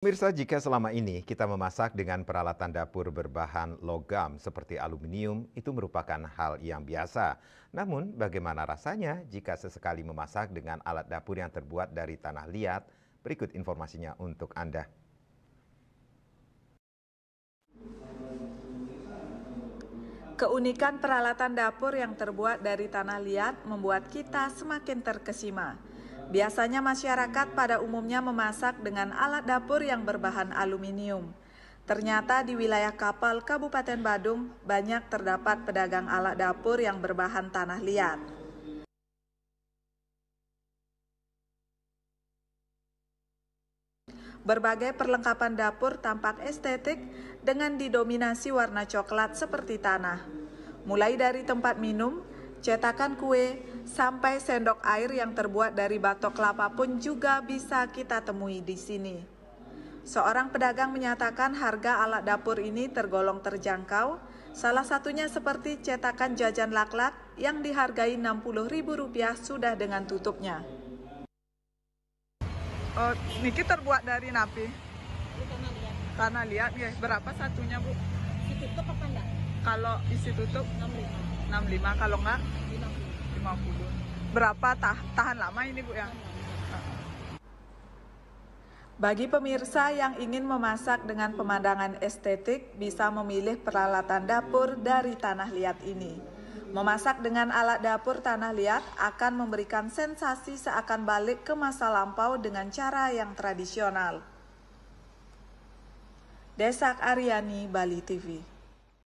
Pemirsa, jika selama ini kita memasak dengan peralatan dapur berbahan logam seperti aluminium, itu merupakan hal yang biasa. Namun, bagaimana rasanya jika sesekali memasak dengan alat dapur yang terbuat dari tanah liat? Berikut informasinya untuk Anda. Keunikan peralatan dapur yang terbuat dari tanah liat membuat kita semakin terkesima. Biasanya masyarakat pada umumnya memasak dengan alat dapur yang berbahan aluminium. Ternyata di wilayah Kapal, Kabupaten Badung, banyak terdapat pedagang alat dapur yang berbahan tanah liat. Berbagai perlengkapan dapur tampak estetik dengan didominasi warna coklat seperti tanah. Mulai dari tempat minum, cetakan kue, sampai sendok air yang terbuat dari batok kelapa pun juga bisa kita temui di sini. Seorang pedagang menyatakan harga alat dapur ini tergolong terjangkau, salah satunya seperti cetakan jajan laklak yang dihargai Rp60.000 sudah dengan tutupnya. Oh, niki terbuat dari napi? Tanah liat. Tanah liat ya. Berapa satunya, Bu? Isi tutup apa enggak? Kalau isi tutup 65. 65, kalau enggak 50. 50. Berapa tahan lama ini, Bu ya? Bagi pemirsa yang ingin memasak dengan pemandangan estetik, bisa memilih peralatan dapur dari tanah liat ini. Memasak dengan alat dapur tanah liat akan memberikan sensasi seakan balik ke masa lampau dengan cara yang tradisional. Desak Aryani, Bali TV.